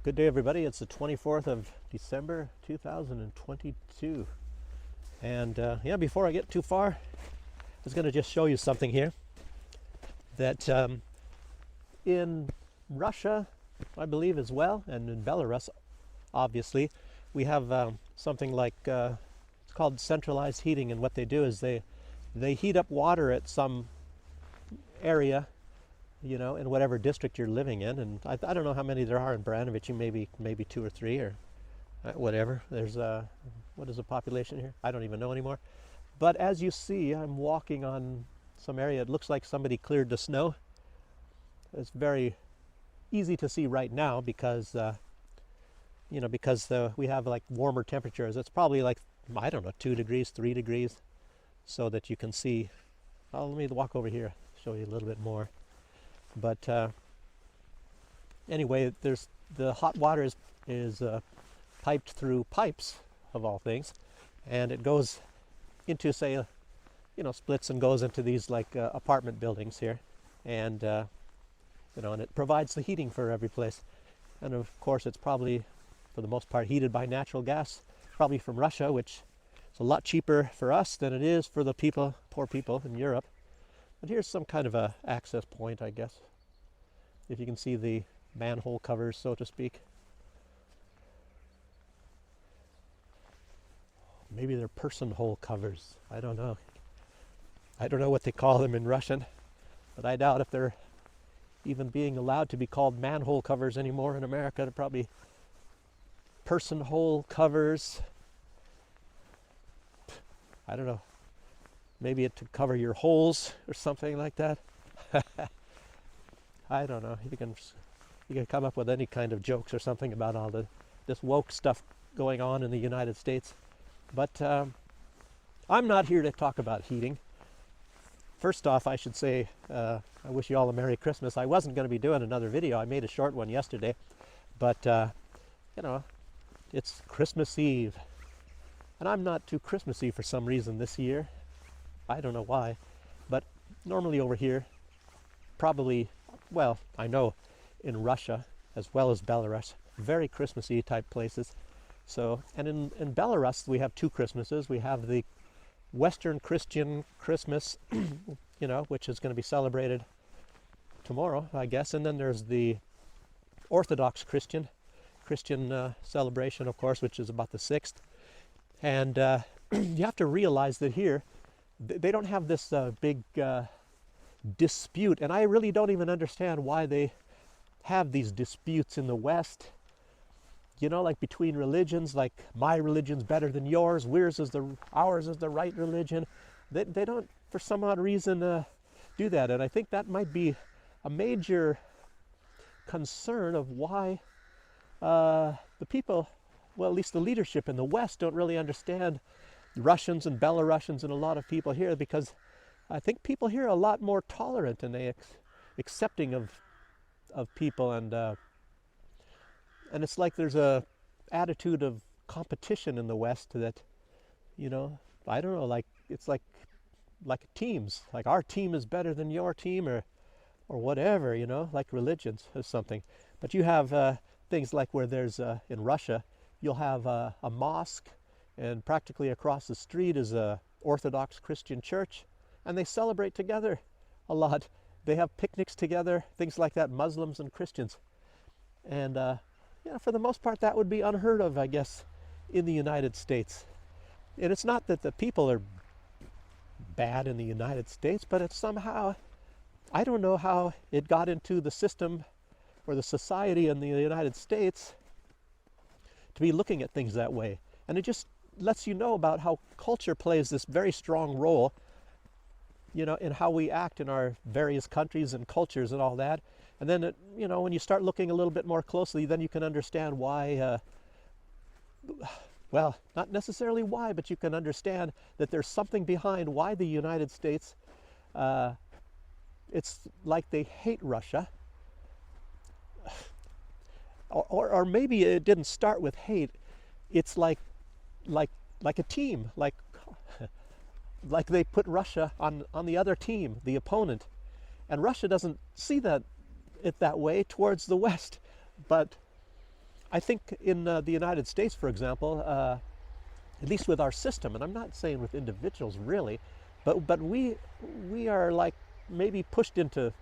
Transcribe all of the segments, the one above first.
Good day, everybody. It's the 24th of December 2022. And before I get too far, I was going to just show you something here. That in Russia, I believe as well, and in Belarus, obviously, we have something like, it's called centralized heating. And what they do is they heat up water at some area, you know, in whatever district you're living in. And I don't know how many there are in Branovich, maybe 2 or 3 or whatever. There's what is the population here? I don't even know anymore. But as you see, I'm walking on some area. It looks like somebody cleared the snow. It's very easy to see right now because we have like warmer temperatures. It's probably like, I don't know, 2 degrees, 3 degrees, so that you can see. Oh, let me walk over here, show you a little bit more. But anyway, there's the hot water is piped through pipes, of all things, and it goes into, say, splits and goes into these like apartment buildings here, and and it provides the heating for every place. And of course, it's probably for the most part heated by natural gas, probably from Russia, which is a lot cheaper for us than it is for the poor people in Europe. But here's some kind of a access point, I guess, if you can see the manhole covers, so to speak. Maybe they're person hole covers. I don't know. I don't know what they call them in Russian, but I doubt if they're even being allowed to be called manhole covers anymore in America. They're probably person hole covers. I don't know. Maybe it to cover your holes or something like that. I don't know. You can come up with any kind of jokes or something about all this woke stuff going on in the United States. But I'm not here to talk about heating. First off, I should say I wish you all a Merry Christmas. I wasn't going to be doing another video. I made a short one yesterday, but it's Christmas Eve, and I'm not too Christmassy for some reason this year. I don't know why, but normally over here, probably, well, I know in Russia as well as Belarus, very Christmassy type places. So, and in Belarus, we have 2 Christmases. We have the Western Christian Christmas, which is going to be celebrated tomorrow, I guess. And then there's the Orthodox Christian celebration, of course, which is about the 6th. And you have to realize that here, they don't have this big dispute. And I really don't even understand why they have these disputes in the West. Like between religions, like my religion's better than yours, ours is the right religion. They don't, for some odd reason, do that. And I think that might be a major concern of why the people, well, at least the leadership in the West, don't really understand Russians and Belarusians and a lot of people here, because I think people here are a lot more tolerant and accepting of people, and it's like there's a attitude of competition in the West that, I don't know, like it's like teams, like our team is better than your team, or whatever, like religions or something. But you have things like where there's in Russia, you'll have a mosque, and practically across the street is a Orthodox Christian church, and they celebrate together a lot. They have picnics together, things like that, Muslims and Christians. And for the most part, that would be unheard of, I guess, in the United States. And it's not that the people are bad in the United States, but it's somehow, I don't know how it got into the system or the society in the United States to be looking at things that way. And it just lets you know about how culture plays this very strong role, in how we act in our various countries and cultures and all that. And then, when you start looking a little bit more closely, then you can understand why, well, not necessarily why, but you can understand that there's something behind why the United States, it's like they hate Russia. Or maybe it didn't start with hate. It's like a team, like they put Russia on the other team, the opponent. And Russia doesn't see it that way towards the West, but I think in the United States, for example, at least with our system, and I'm not saying with individuals really, but we are like maybe pushed into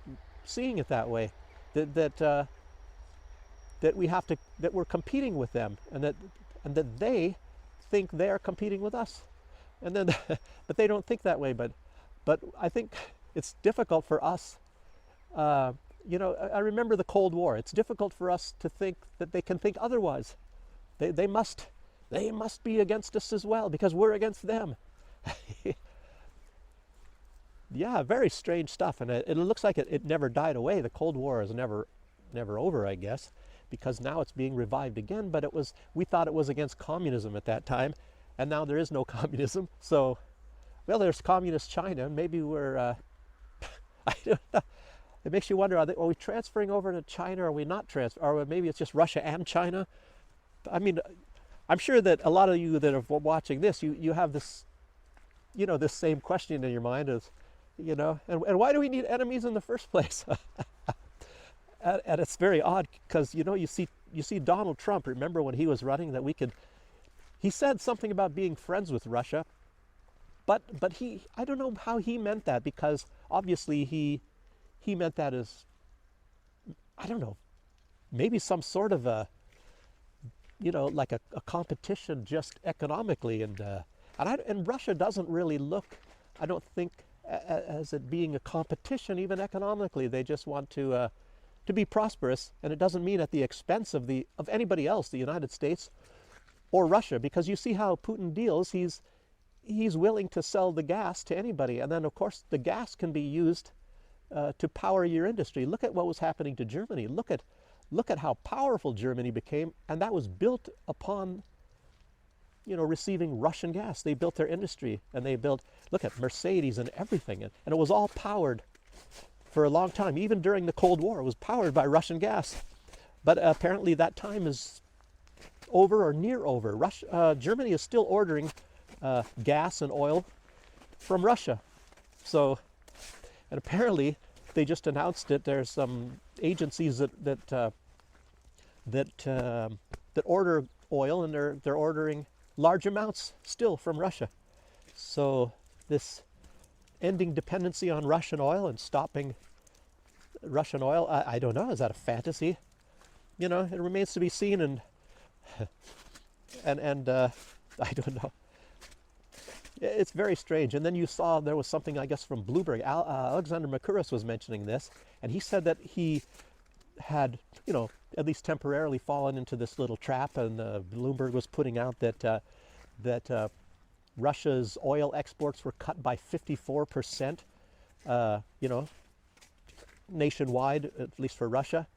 seeing it that way, that that we have to, that we're competing with them, and that they think they are competing with us, and then but they don't think that way. But I think it's difficult for us. You know, I remember the Cold War. It's difficult for us to think that they can think otherwise. They must be against us as well because we're against them. Yeah, very strange stuff, and it looks like it never died away. The Cold War is never over, I guess, because now it's being revived again. But we thought it was against communism at that time, and now there is no communism. So, well, there's communist China. Maybe we're I don't know. It makes you wonder, are we transferring over to China, or are we not transferring? Or maybe it's just Russia and China. I mean, I'm sure that a lot of you that are watching this, you have this, you know, this same question in your mind as, you know, and why do we need enemies in the first place? And it's very odd because, you know, you see Donald Trump, remember when he was running, that he said something about being friends with Russia, but I don't know how he meant that, because obviously he meant that as, I don't know, maybe some sort of a, you know, like a competition just economically, and Russia doesn't really look, I don't think, as it being a competition even economically. They just want to be prosperous, and it doesn't mean at the expense of anybody else, the United States or Russia, because you see how Putin deals. He's willing to sell the gas to anybody, and then of course the gas can be used to power your industry. Look at what was happening to Germany. Look at how powerful Germany became, and that was built upon, you know, receiving Russian gas. They built their industry, and they built, look at Mercedes and everything, and it was all powered for a long time. Even during the Cold War, it was powered by Russian gas. But apparently that time is over or near over. Germany is still ordering gas and oil from Russia. So, and apparently they just announced it. There's some agencies that order oil, and they're ordering large amounts still from Russia. So this ending dependency on Russian oil and stopping Russian oil, I don't know. Is that a fantasy? You know, it remains to be seen, and I don't know. It's very strange. And then you saw there was something, I guess, from Bloomberg. Alexander Makuras was mentioning this, and he said that he had, you know, at least temporarily fallen into this little trap, and Bloomberg was putting out that Russia's oil exports were cut by 54%, you know, nationwide, at least for Russia.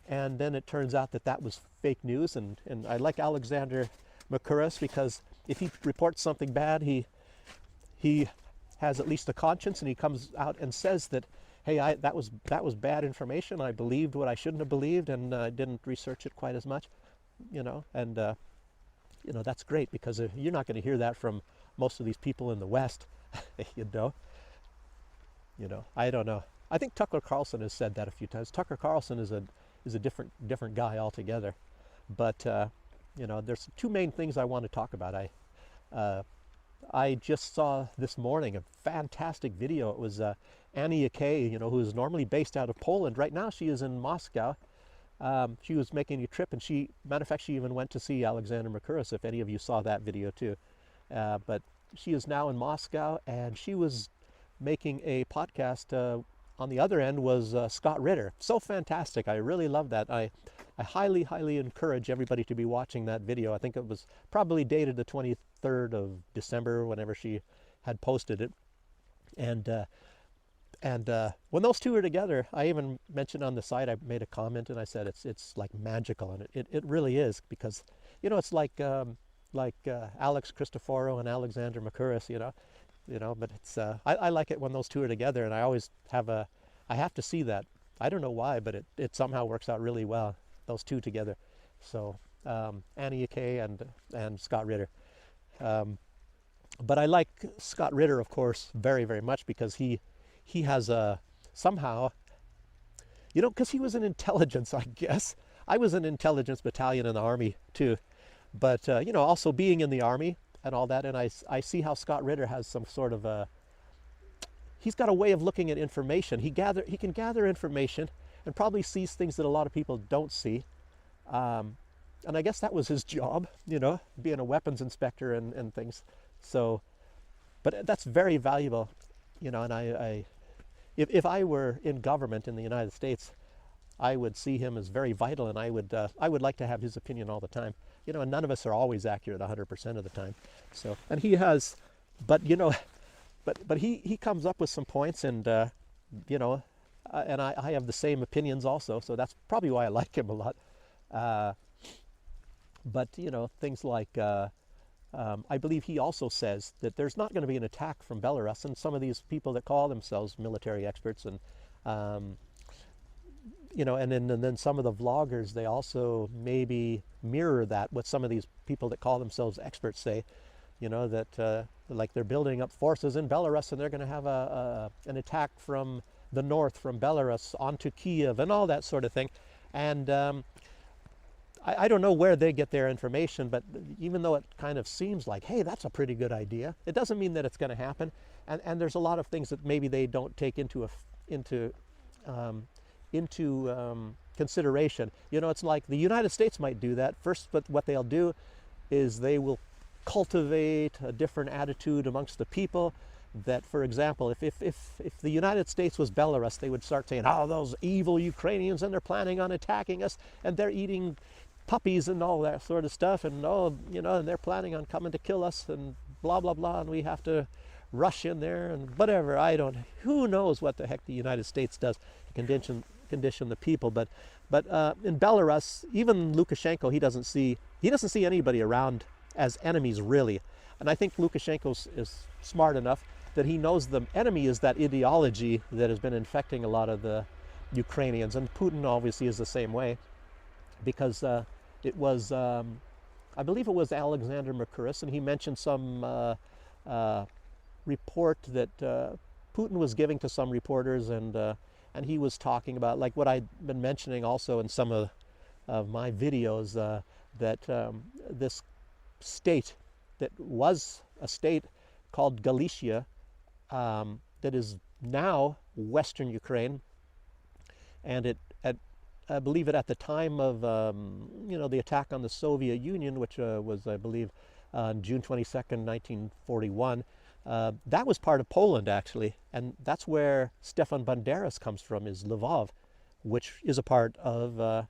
And then it turns out that was fake news, and I like Alexander Makuras, because if he reports something bad, he has at least a conscience, and he comes out and says that, hey, that was bad information. I believed what I shouldn't have believed, and I didn't research it quite as much, you know. And you know, that's great, because you're not going to hear that from most of these people in the West, you know. I don't know. I think Tucker Carlson has said that a few times. Tucker Carlson is a different guy altogether. But you know, there's two main things I want to talk about. I just saw this morning a fantastic video. It was Annie Akay, you know, who is normally based out of Poland. Right now she is in Moscow. She was making a trip, and matter of fact, she even went to see Alexander Makuras, if any of you saw that video too. But she is now in Moscow, and she was making a podcast. On the other end was Scott Ritter. So fantastic. I really love that. I highly, highly encourage everybody to be watching that video. I think it was probably dated the 23rd of December, whenever she had posted it. And when those two are together, I even mentioned on the site, I made a comment, and I said it's like magical, and it really is, because, you know, it's like Alex Christoforou and Alexander Makuras, you know, but it's I like it when those two are together, and I always I have to see that. I don't know why, but it somehow works out really well, those two together. So Annie Akay and Scott Ritter. But I like Scott Ritter, of course, very, very much, because he has somehow, you know, because he was in intelligence, I guess. I was an intelligence battalion in the Army too, but you know, also being in the Army and all that, and I see how Scott Ritter has some sort of a, he's got a way of looking at information. He can gather information and probably sees things that a lot of people don't see. And I guess that was his job, you know, being a weapons inspector and things. So, but that's very valuable, you know, and if I were in government in the United States, I would see him as very vital, and I would like to have his opinion all the time. You know, and none of us are always accurate 100% of the time. So, and he has, but you know, but he comes up with some points, and you know, and I have the same opinions also. So that's probably why I like him a lot. But you know, things like I believe he also says that there's not going to be an attack from Belarus, and some of these people that call themselves military experts, and you know, and then some of the vloggers, they also maybe mirror that what some of these people that call themselves experts say, you know, that like they're building up forces in Belarus, and they're going to have an attack from the north, from Belarus onto Kiev, and all that sort of thing. And I don't know where they get their information, but even though it kind of seems like, hey, that's a pretty good idea, it doesn't mean that it's going to happen. And there's a lot of things that maybe they don't take into consideration. You know, it's like the United States might do that first, but what they'll do is they will cultivate a different attitude amongst the people. That, for example, if the United States was Belarus, they would start saying, oh, those evil Ukrainians, and they're planning on attacking us, and they're eating puppies and all that sort of stuff, and oh, you know, and they're planning on coming to kill us, and blah blah blah, and we have to rush in there and whatever. Who knows what the heck the United States does to condition the people. But in Belarus, even Lukashenko, he doesn't see anybody around as enemies, really. And I think Lukashenko is smart enough that he knows the enemy is that ideology that has been infecting a lot of the Ukrainians, and Putin obviously is the same way, because it was, I believe it was Alexander Mercouris, and he mentioned some report that Putin was giving to some reporters, and he was talking about, like what I'd been mentioning also in some of my videos, that this state that was a state called Galicia, that is now Western Ukraine, and I believe it at the time of you know, the attack on the Soviet Union, which was, I believe, on June 22nd, 1941. That was part of Poland, actually, and that's where Stefan Banderas comes from, is Lvov, which is a part of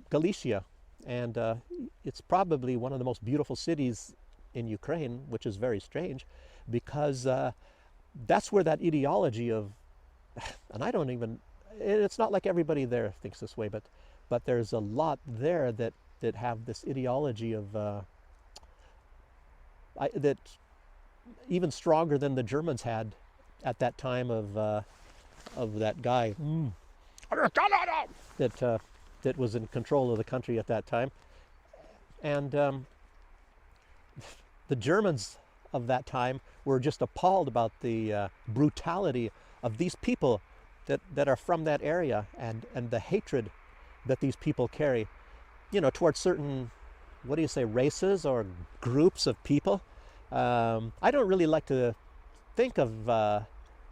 Galicia, and it's probably one of the most beautiful cities in Ukraine, which is very strange, because that's where that ideology of, and I don't even, it's not like everybody there thinks this way, but there's a lot there that have this ideology of that even stronger than the Germans had at that time of that guy that was in control of the country at that time. And the Germans of that time were just appalled about the brutality of these people that are from that area, and the hatred that these people carry, you know, towards certain, what do you say, races or groups of people. I don't really like to think of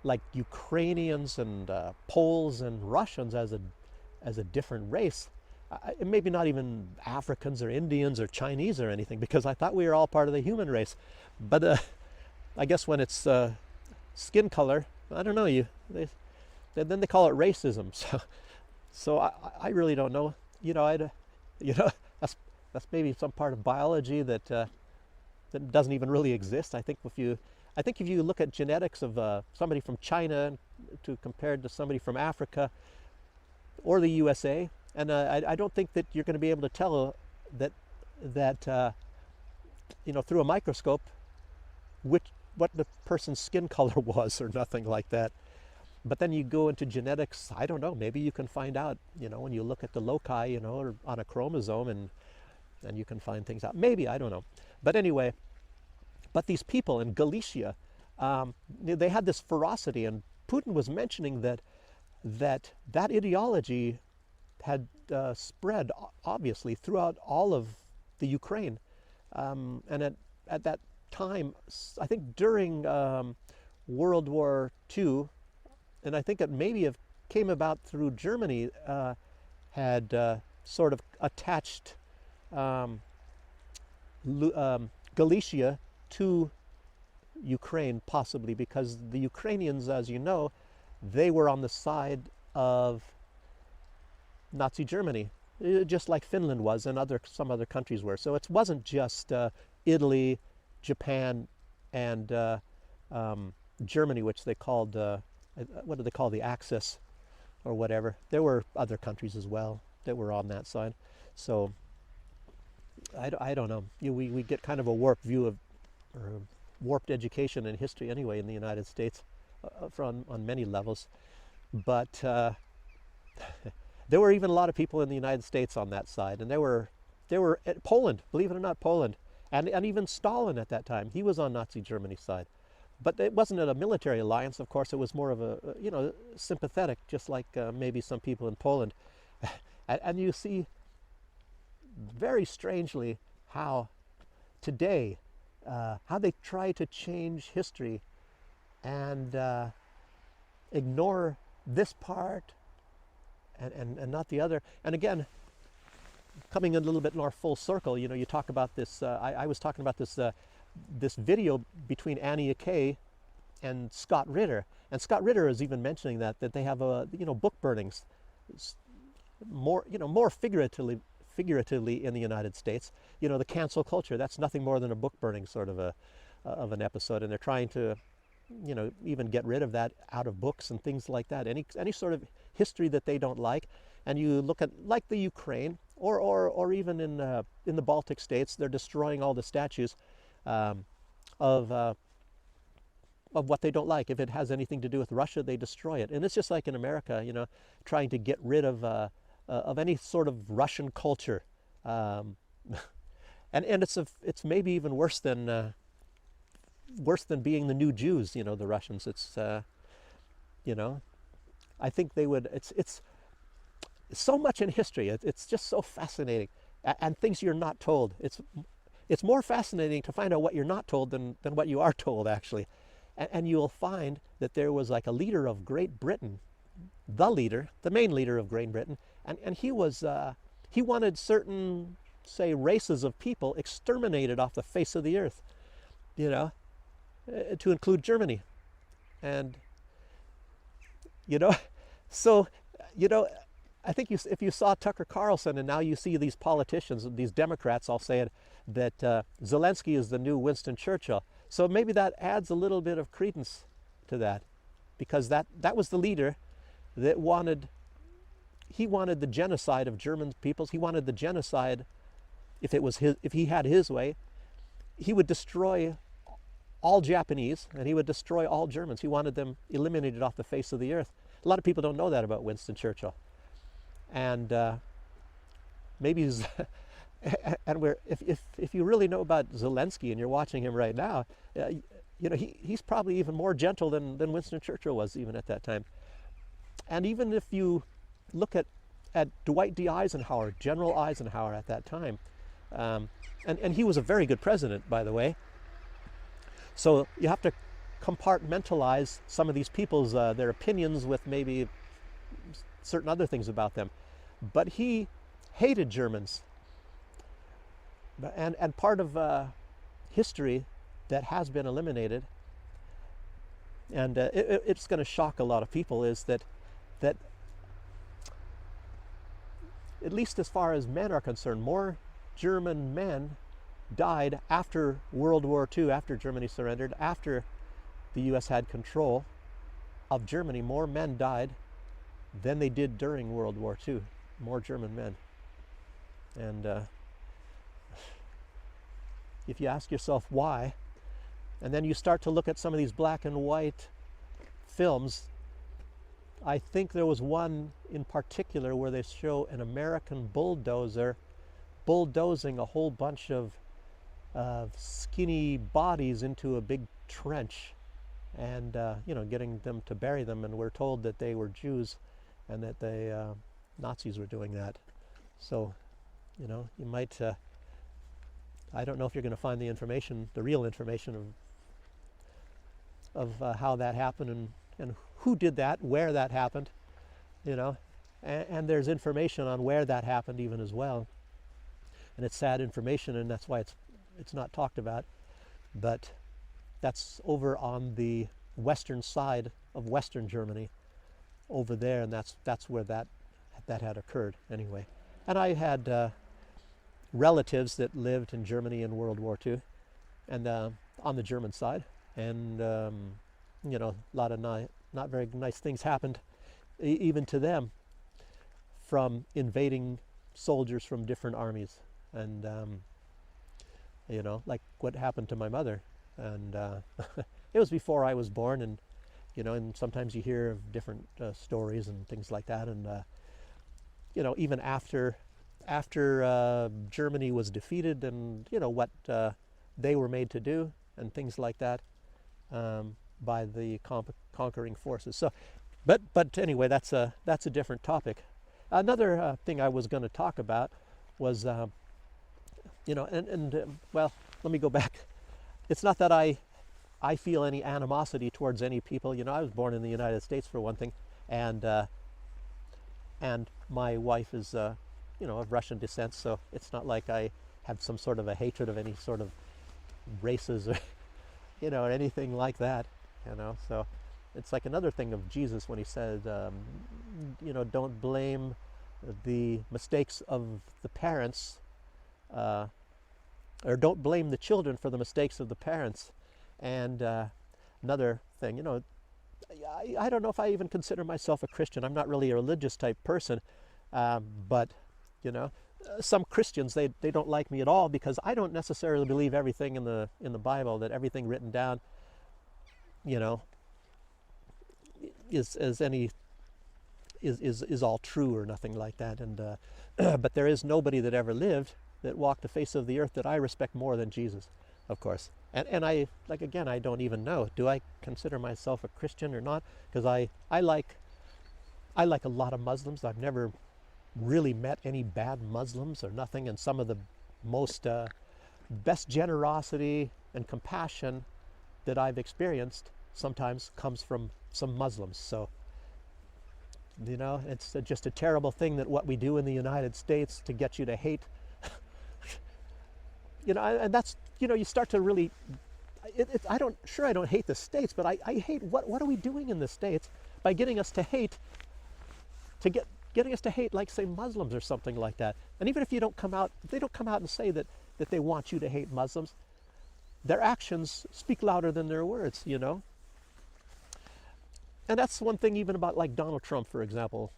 like Ukrainians and Poles and Russians as a different race. Maybe not even Africans or Indians or Chinese or anything, because I thought we were all part of the human race. But I guess when it's skin color, I don't know, then they call it racism. So I really don't know. You know, that's maybe some part of biology that doesn't even really exist. I think if you look at genetics of somebody from China compared to somebody from Africa or the USA, and I don't think that you're going to be able to tell that you know, through a microscope what the person's skin color was or nothing like that. But then you go into genetics, I don't know, maybe you can find out, you know, when you look at the loci, you know, or on a chromosome, and you can find things out. Maybe, I don't know. But anyway, but these people in Galicia, they had this ferocity, and Putin was mentioning that ideology spread obviously throughout all of the Ukraine, and at that time, I think during World War II, and I think it maybe have came about through Germany, had sort of attached Galicia to Ukraine, possibly because the Ukrainians, as you know, they were on the side of Nazi Germany, just like Finland was and some other countries were. So it wasn't just Italy, Japan, and Germany, which they called, what do they call, the Axis or whatever. There were other countries as well that were on that side. So I don't know. We get kind of a warped view of, or warped education and history anyway in the United States on many levels. But there were even a lot of people in the United States on that side. And there were Poland, believe it or not, Poland. And even Stalin at that time, he was on Nazi Germany's side. But it wasn't a military alliance, of course. It was more of a, sympathetic, just like maybe some people in Poland. And you see very strangely how today, how they try to change history and ignore this part and not the other. And again, coming a little bit more full circle, you talk about this, I was talking about this this video between Annie Akay and Scott Ritter. And Scott Ritter is even mentioning that they have book burnings, more figuratively in the United States. The cancel culture, that's nothing more than a book burning sort of an episode, and they're trying to even get rid of that out of books and things like that. Any sort of history that they don't like. And you look at like the Ukraine or even in the Baltic states, they're destroying all the statues of what they don't like. If it has anything to do with Russia, they destroy it. And it's just like in America, trying to get rid of any sort of Russian culture, and it's maybe even worse than being the new Jews. The Russians. It's I think they would. It's so much in history. It's just so fascinating, and things you're not told. It's more fascinating to find out what you're not told than what you are told, actually. And you'll find that there was like a leader of Great Britain, the main leader of Great Britain, and he wanted certain, say, races of people exterminated off the face of the earth, to include Germany. And, so, I think if you saw Tucker Carlson and now you see these politicians, these Democrats all saying that Zelensky is the new Winston Churchill. So maybe that adds a little bit of credence to that, because that was the leader that wanted the genocide of German peoples. He wanted the genocide. If he had his way, he would destroy all Japanese and he would destroy all Germans. He wanted them eliminated off the face of the earth. A lot of people don't know that about Winston Churchill. And maybe, and if you really know about Zelensky and you're watching him right now, he's probably even more gentle than Winston Churchill was even at that time. And even if you look at Dwight D. Eisenhower, General Eisenhower at that time, and he was a very good president, by the way. So you have to compartmentalize some of these people's their opinions with maybe certain other things about them. But he hated Germans. And part of history that has been eliminated, and it's going to shock a lot of people, is that at least as far as men are concerned, more German men died after World War II, after Germany surrendered, after the U.S. had control of Germany. More men died than they did during World War II. More German men. And if you ask yourself why, and then you start to look at some of these black and white films, I think there was one in particular where they show an American bulldozer bulldozing a whole bunch of skinny bodies into a big trench, and getting them to bury them. And we're told that they were Jews, and that they Nazis were doing that. So, you might, I don't know if you're going to find the information, the real information of how that happened and who did that, where that happened, and there's information on where that happened even as well. And it's sad information, and that's why it's not talked about. But that's over on the western side of Western Germany, over there, and that's where that had occurred anyway. And I had relatives that lived in Germany in World War II, and on the German side, and a lot of not very nice things happened even to them from invading soldiers from different armies, and like what happened to my mother. And it was before I was born, and and sometimes you hear of different stories and things like that, and even after Germany was defeated, and what they were made to do and things like that by the conquering forces. So, but anyway, that's a different topic. Another thing I was going to talk about was well, let me go back. It's not that I feel any animosity towards any people. I was born in the United States, for one thing, and my wife is of Russian descent, so it's not like I have some sort of a hatred of any sort of races or or anything like that. So it's like another thing of Jesus when he said, don't blame the mistakes of the parents, or don't blame the children for the mistakes of the parents. And another thing, I don't know if I even consider myself a Christian. I'm not really a religious type person, but some Christians, they don't like me at all because I don't necessarily believe everything in the Bible, that everything written down is all true or nothing like that. And but there is nobody that ever lived that walked the face of the earth that I respect more than Jesus, of course. And I, again, I don't even know, do I consider myself a Christian or not? Because I like a lot of Muslims. I've never really met any bad Muslims or nothing, and some of the most best generosity and compassion that I've experienced sometimes comes from some Muslims. So it's just a terrible thing that what we do in the United States to get you to hate and that's you start to really I don't hate the States, but I hate what are we doing in the States by getting us to hate getting us to hate, like, say, Muslims or something like that. And even if they don't come out and say that they want you to hate Muslims, their actions speak louder than their words, And that's one thing even about, like, Donald Trump, for example.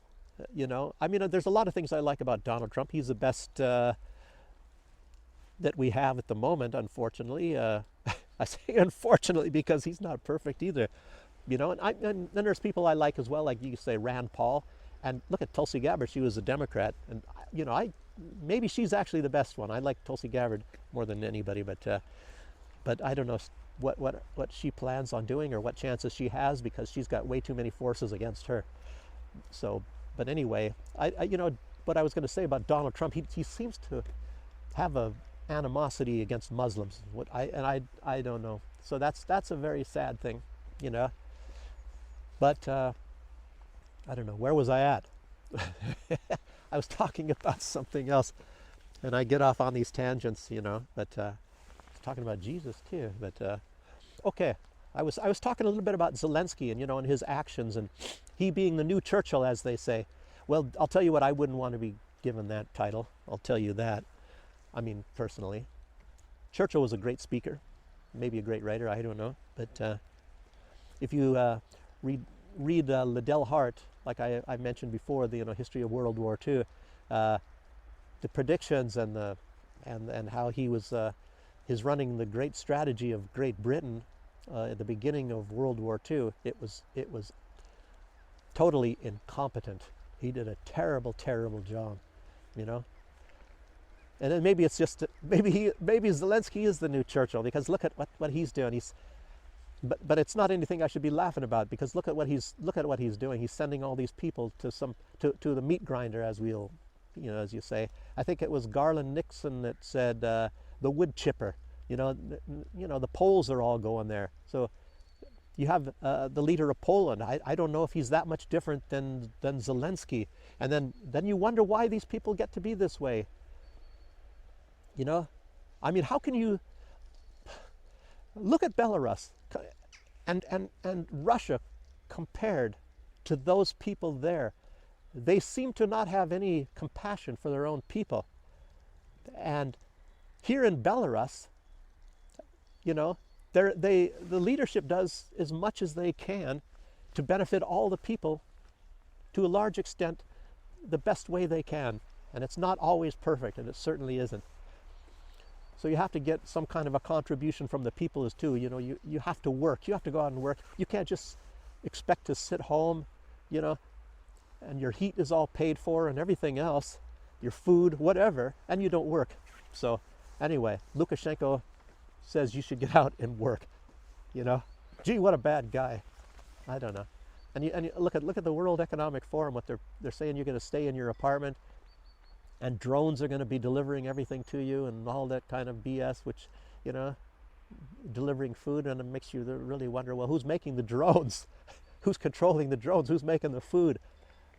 I mean, there's a lot of things I like about Donald Trump. He's the best that we have at the moment, unfortunately. I say unfortunately because he's not perfect either. And then there's people I like as well, like you say Rand Paul. And look at Tulsi Gabbard. She was a Democrat, and maybe she's actually the best one. I like Tulsi Gabbard more than anybody, but I don't know what she plans on doing or what chances she has, because she's got way too many forces against her. So, but anyway, what I was going to say about Donald Trump, he seems to have a animosity against Muslims. I don't know. So that's a very sad thing, But I don't know, where was I at? I was talking about something else, and I get off on these tangents, but I was talking about Jesus too. But okay, I was talking a little bit about Zelensky and and his actions, and he being the new Churchill, as they say. Well, I'll tell you what, I wouldn't want to be given that title. I'll tell you that. I mean, personally, Churchill was a great speaker, maybe a great writer, I don't know. But if you read Liddell Hart, like I mentioned before, the history of World War II, the predictions and how he was his running the great strategy of Great Britain at the beginning of World War II. It was totally incompetent. He did a terrible job, And then maybe it's just maybe Zelensky is the new Churchill, because look at what he's doing. but it's not anything I should be laughing about, because look at what he's doing. He's sending all these people to the meat grinder, as as you say. I think it was Garland Nixon that said the wood chipper. The Poles are all going there. So you have the leader of Poland. I don't know if he's that much different than Zelensky. And then you wonder why these people get to be this way. I mean, how can you look at Belarus and Russia compared to those people there? They seem to not have any compassion for their own people. And here in Belarus, the leadership does as much as they can to benefit all the people, to a large extent, the best way they can. And it's not always perfect, and it certainly isn't. So you have to get some kind of a contribution from the people as too. You have to work. You have to go out and work. You can't just expect to sit home, and your heat is all paid for and everything else, your food, whatever, and you don't work. So anyway, Lukashenko says you should get out and work. Gee, what a bad guy. I don't know. And you look at the World Economic Forum. What they're saying, you're going to stay in your apartment, and drones are going to be delivering everything to you, and all that kind of BS, which delivering food, and it makes you really wonder, well, who's making the drones? Who's controlling the drones? Who's making the food?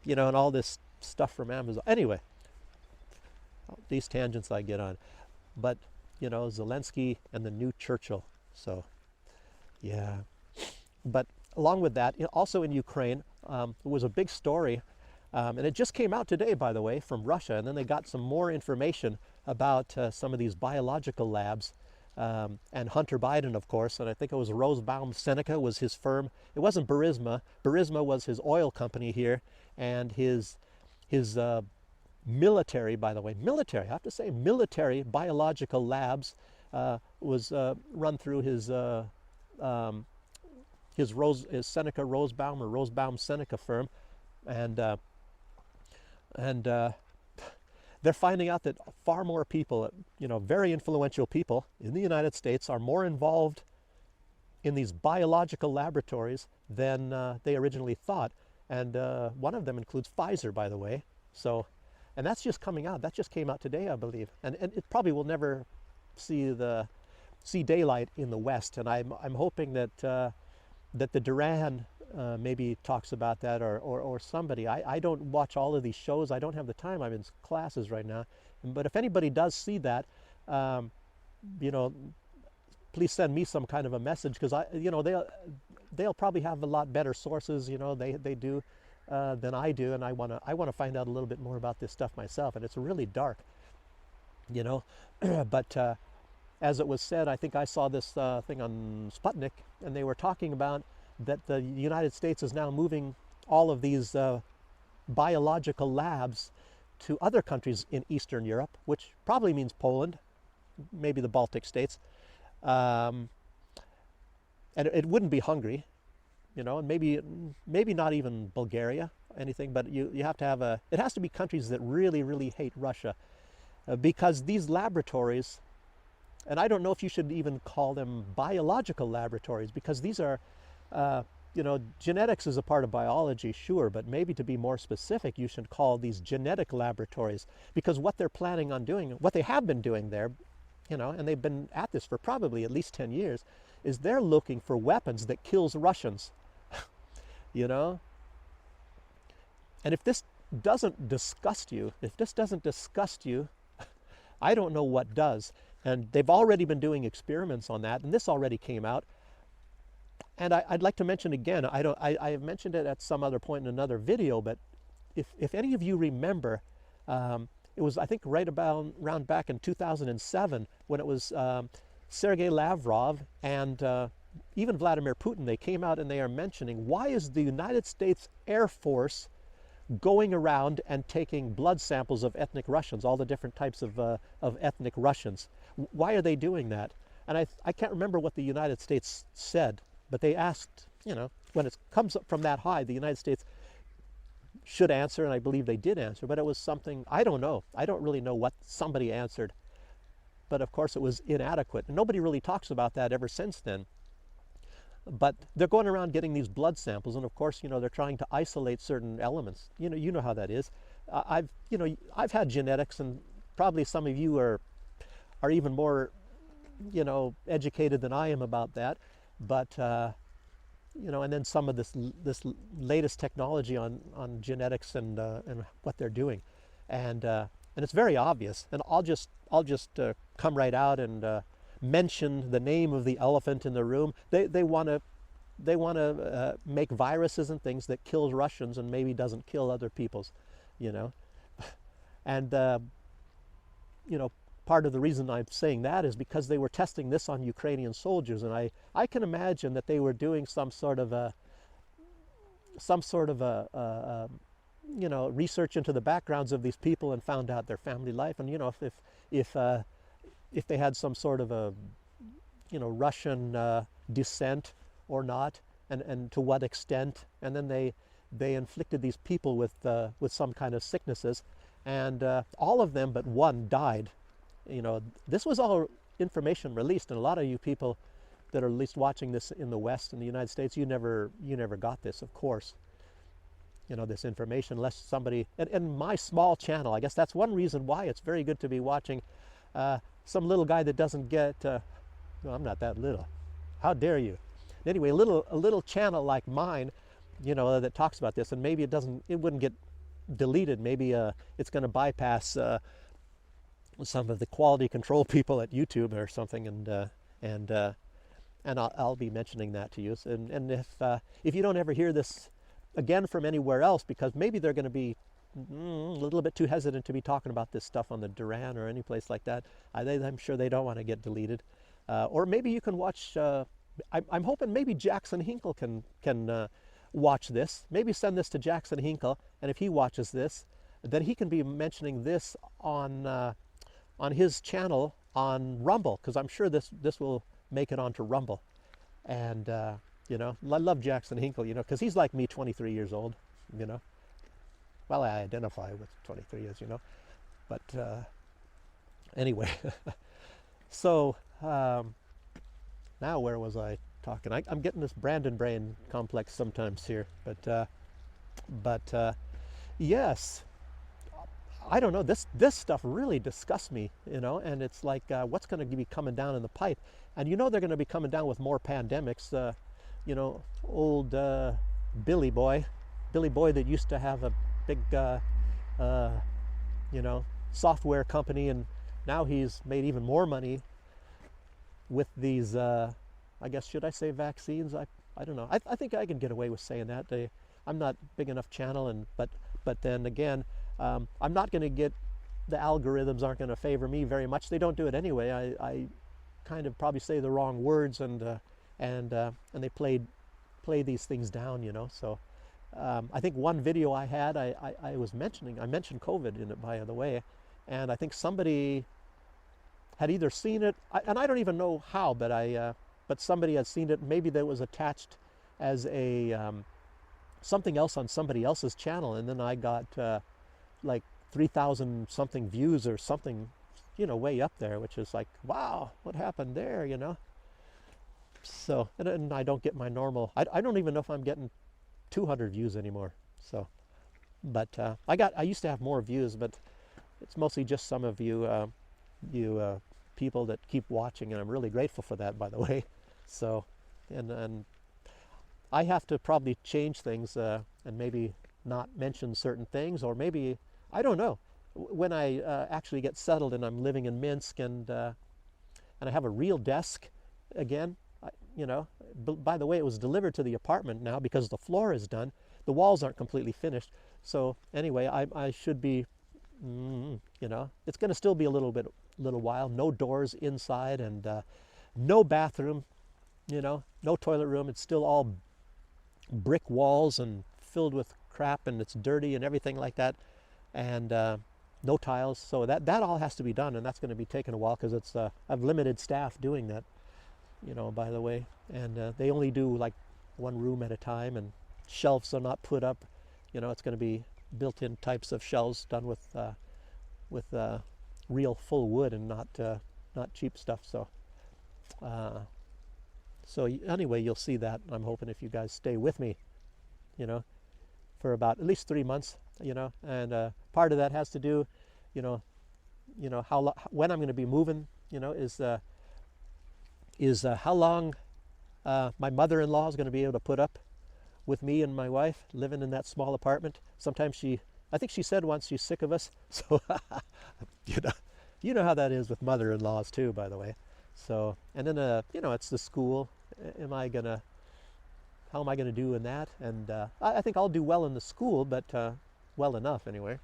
And all this stuff from Amazon. Anyway, these tangents I get on. But Zelensky and the new Churchill. So, yeah. But along with that, also in Ukraine, there was a big story, and it just came out today, by the way, from Russia. And then they got some more information about some of these biological labs, and Hunter Biden, of course. And I think it was Rosebaum Seneca was his firm. It wasn't Burisma. Burisma was his oil company here, and his military, by the way, I have to say, military biological labs was run through his Seneca Rosebaum or Rosebaum Seneca firm, and they're finding out that far more people, very influential people in the United States, are more involved in these biological laboratories than they originally thought, and one of them includes Pfizer, by the way. So. And that's just coming out. That just came out today, I believe. And it probably will never see daylight in the West. And I'm hoping that the Duran maybe talks about that, or somebody. I don't watch all of these shows. I don't have the time. I'm in classes right now. But if anybody does see that, please send me some kind of a message, because they'll probably have a lot better sources. They do. Than I do, and I want to find out a little bit more about this stuff myself, and it's really dark, But as it was said, I think I saw this thing on Sputnik, and they were talking about that the United States is now moving all of these biological labs to other countries in Eastern Europe, which probably means Poland, maybe the Baltic states, and it wouldn't be Hungary. And maybe not even Bulgaria, anything, but you have to have it has to be countries that really, really hate Russia, because these laboratories, and I don't know if you should even call them biological laboratories, because these are, genetics is a part of biology, sure, but maybe to be more specific, you should call these genetic laboratories, because what they're planning on doing, what they have been doing there, and they've been at this for probably at least 10 years, is they're looking for weapons that kills Russians. And if this doesn't disgust you, I don't know what does. And they've already been doing experiments on that, and this already came out. And I'd like to mention again, I have mentioned it at some other point in another video, but if any of you remember, it was, I think, right about around back in 2007 when it was Sergei Lavrov and even Vladimir Putin. They came out and they are mentioning, why is the United States Air Force going around and taking blood samples of ethnic Russians, all the different types of ethnic Russians? Why are they doing that? And I can't remember what the United States said, but they asked, when it comes up from that high, the United States should answer, and I believe they did answer, but it was something, I don't know. I don't really know what somebody answered. But of course it was inadequate. And nobody really talks about that ever since then. But they're going around getting these blood samples, and of course, they're trying to isolate certain elements. You know how that is. I've had genetics, and probably some of you are even more, educated than I am about that. But and then some of this latest technology on genetics and what they're doing, and it's very obvious. And I'll just come right out and mention the name of the elephant in the room. They want to make viruses and things that kills Russians and maybe doesn't kill other people's, and part of the reason I'm saying that is because they were testing this on Ukrainian soldiers, and I can imagine that they were doing some sort of a research into the backgrounds of these people and found out their family life, and if they had some sort of a Russian descent or not, and to what extent, and then they inflicted these people with some kind of sicknesses, and all of them but one died. This was all information released, and a lot of you people that are at least watching this in the West, in the United States, you never got this, of course. This information, unless somebody, and my small channel, I guess that's one reason why it's very good to be watching some little guy that doesn't get, well, I'm not that little. How dare you? Anyway, a little channel like mine, that talks about this, and maybe it wouldn't get deleted. Maybe it's going to bypass some of the quality control people at YouTube or something, and I'll be mentioning that to you. And if you don't ever hear this again from anywhere else, because maybe they're going to be a little bit too hesitant to be talking about this stuff on the Duran or any place like that. I'm sure they don't want to get deleted. Or maybe you can watch. I'm hoping maybe Jackson Hinkle can watch this. Maybe send this to Jackson Hinkle, and if he watches this, then he can be mentioning this on his channel on Rumble, because I'm sure this will make it onto Rumble. And I love Jackson Hinkle, because he's like me, 23 years old, Well, I identify with 23 years, but anyway. So now where was I talking? I'm getting this Brandon brain complex sometimes here, but yes. I don't know, this stuff really disgusts me, and it's like, what's going to be coming down in the pipe? And they're going to be coming down with more pandemics. Old Billy Boy that used to have a big, software company, and now he's made even more money with these, I guess, should I say vaccines? I don't know. I think I can get away with saying that. I'm not big enough channel, but then again, I'm not going to get, the algorithms aren't going to favor me very much. They don't do it anyway. I kind of probably say the wrong words, and they play these things down, So I think one video I had, I mentioned COVID in it, by the way, and I think somebody had either seen it, and I don't even know how, but somebody had seen it. Maybe that was attached as a something else on somebody else's channel, and then I got like 3,000 something views or something, way up there, which is like, wow, what happened there, So, and I don't get my normal, I don't even know if I'm getting 200 views anymore. So, but I used to have more views, but it's mostly just some of you people that keep watching, and I'm really grateful for that, by the way. So, and I have to probably change things and maybe not mention certain things, or maybe, I don't know, when I actually get settled and I'm living in Minsk, and I have a real desk again. By the way, it was delivered to the apartment now because the floor is done. The walls aren't completely finished. So anyway, I should be, it's going to still be a little while. No doors inside, and no bathroom, no toilet room. It's still all brick walls and filled with crap, and it's dirty and everything like that, and no tiles. So that all has to be done, and that's going to be taking a while, because I've limited staff doing that, by the way, and they only do like one room at a time, and shelves are not put up. It's going to be built-in types of shelves done with real full wood and not cheap stuff. So So anyway, you'll see that. I'm hoping if you guys stay with me, you know, for about at least 3 months, you know, and part of that has to do, you know, when I'm going to be moving, you know, is how long my mother-in-law is going to be able to put up with me and my wife living in that small apartment. Sometimes I think she said once she's sick of us. So, you know how that is with mother-in-laws too, by the way. So, and then, you know, it's the school. How am I going to do in that? And I think I'll do well in the school, but well enough anyway.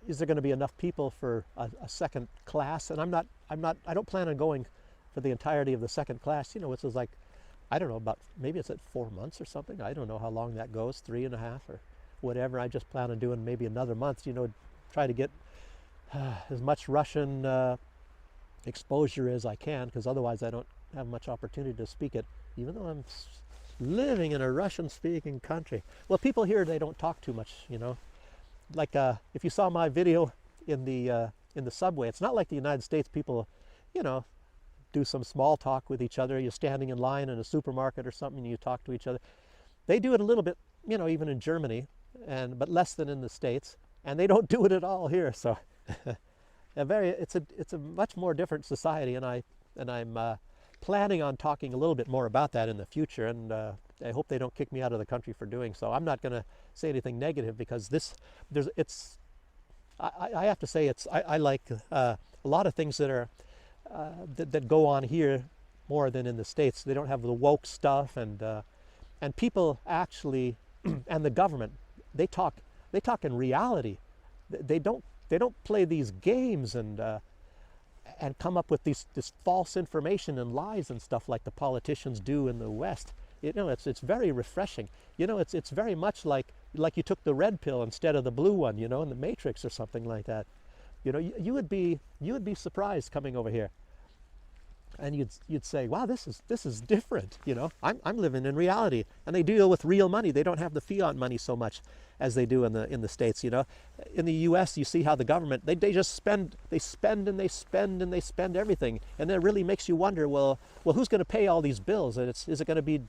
Is there going to be enough people for a second class? And I don't plan on going for the entirety of the second class, you know, which is like, I don't know, maybe it's at 4 months or something. I don't know how long that goes, 3.5 or whatever. I just plan on doing maybe another month, you know, try to get as much Russian exposure as I can, because otherwise I don't have much opportunity to speak it, even though I'm living in a Russian-speaking country. Well, people here, they don't talk too much, you know. Like if you saw my video in the subway, it's not like the United States. People, you know, do some small talk with each other. You're standing in line in a supermarket or something, and you talk to each other. They do it a little bit, you know, even in Germany, but less than in the States. And they don't do it at all here. So it's a much more different society, and I'm planning on talking a little bit more about that in the future, and I hope they don't kick me out of the country for doing so. I'm not going to say anything negative, because I have to say I like a lot of things that are that go on here more than in the States. They don't have the woke stuff, and people actually and the government, they talk in reality. They don't play these games and come up with this false information and lies and stuff like the politicians do in the West. You know, it's very refreshing. You know, it's very much like you took the red pill instead of the blue one, you know, in the Matrix or something like that. You know, you would be surprised coming over here, and you'd say, wow, this is different. You know, I'm living in reality, and they deal with real money. They don't have the fiat money so much as they do in the States. You know, in the U.S. you see how the government they just spend everything, and it really makes you wonder, well, who's going to pay all these bills? And is it going to be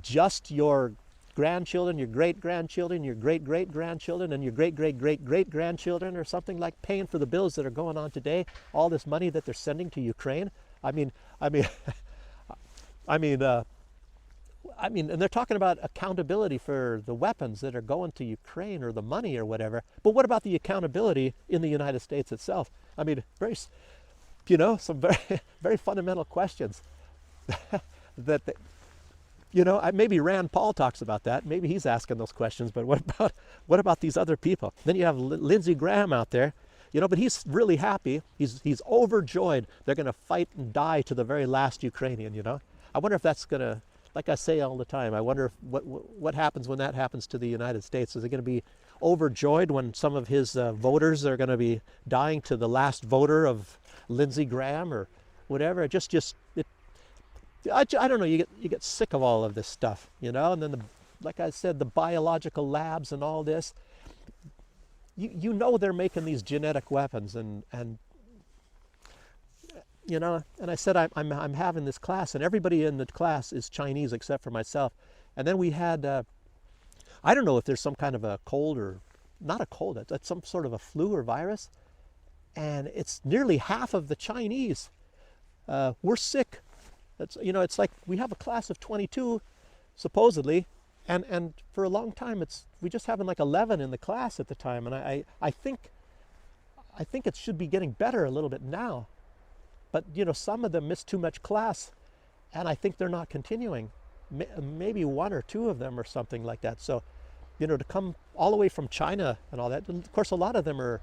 just your grandchildren, your great-grandchildren, your great-great-grandchildren, and your great-great-great-great-grandchildren, or something, like paying for the bills that are going on today? All this money that they're sending to Ukraine. I mean, and they're talking about accountability for the weapons that are going to Ukraine, or the money or whatever. But what about the accountability in the United States itself? I mean, some very, very fundamental questions that, you know, maybe Rand Paul talks about that. Maybe he's asking those questions. But what about these other people? Then you have Lindsey Graham out there. You know, but he's really happy. He's overjoyed. They're going to fight and die to the very last Ukrainian, you know. I wonder if that's going to, like I say all the time, I wonder what happens when that happens to the United States. Is it going to be overjoyed when some of his voters are going to be dying to the last voter of Lindsey Graham or whatever? I don't know. You get sick of all of this stuff, you know. And then, like I said, the biological labs and all this. You know they're making these genetic weapons, and you know, and I said I'm having this class, and everybody in the class is Chinese except for myself. And then we had I don't know if there's some kind of a cold, or not a cold, it's some sort of a flu or virus, and it's nearly half of the Chinese we're sick. You know, it's like we have a class of 22 supposedly. And for a long time, we just having like 11 in the class at the time, and I think it should be getting better a little bit now, but you know, some of them miss too much class, and I think they're not continuing. Maybe 1 or 2 of them or something like that. So, you know, to come all the way from China and all that. And of course, a lot of them are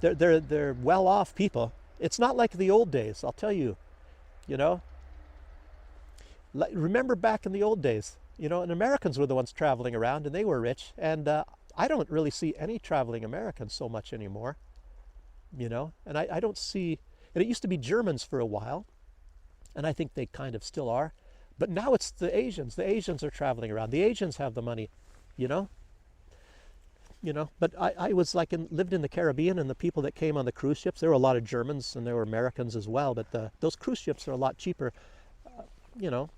they're well-off people. It's not like the old days, I'll tell you. You know, remember back in the old days. You know, and Americans were the ones traveling around, and they were rich. And I don't really see any traveling Americans so much anymore. You know, and I don't see, and it used to be Germans for a while, and I think they kind of still are. But now it's the Asians. The Asians are traveling around. The Asians have the money, you know. you know, but I was like lived in the Caribbean, and the people that came on the cruise ships, there were a lot of Germans and there were Americans as well, but those cruise ships are a lot cheaper, you know,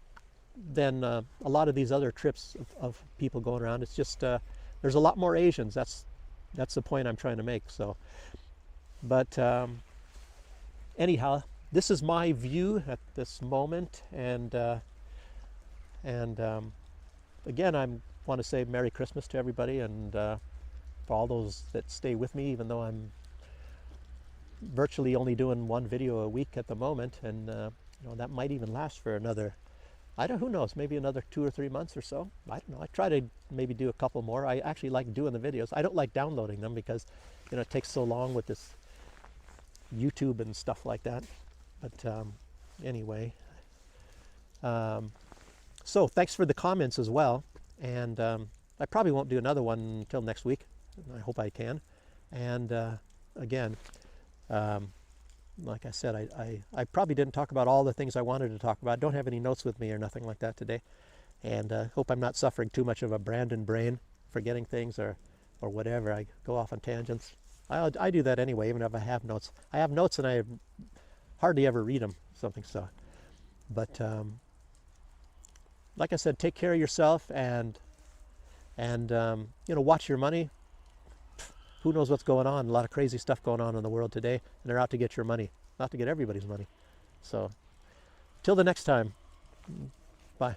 than a lot of these other trips of people going around. It's just there's a lot more Asians. That's the point I'm trying to make. So, but anyhow, this is my view at this moment, and again, I want to say Merry Christmas to everybody, and for all those that stay with me, even though I'm virtually only doing one video a week at the moment, and you know, that might even last for another, who knows, maybe another 2 or 3 months or so. I don't know. I try to maybe do a couple more. I actually like doing the videos. I don't like downloading them because, you know, it takes so long with this YouTube and stuff like that. But anyway, so thanks for the comments as well. And I probably won't do another one until next week. I hope I can. And again, like I said, I probably didn't talk about all the things I wanted to talk about. I don't have any notes with me or nothing like that today. And hope I'm not suffering too much of a Brandon brain, forgetting things or whatever. I go off on tangents. I do that anyway, even if I have notes. I have notes and I hardly ever read them, something so. But like I said, take care of yourself, and you know, watch your money. Who knows what's going on? A lot of crazy stuff going on in the world today, and they're out to get your money, not to get everybody's money. So, till the next time, bye.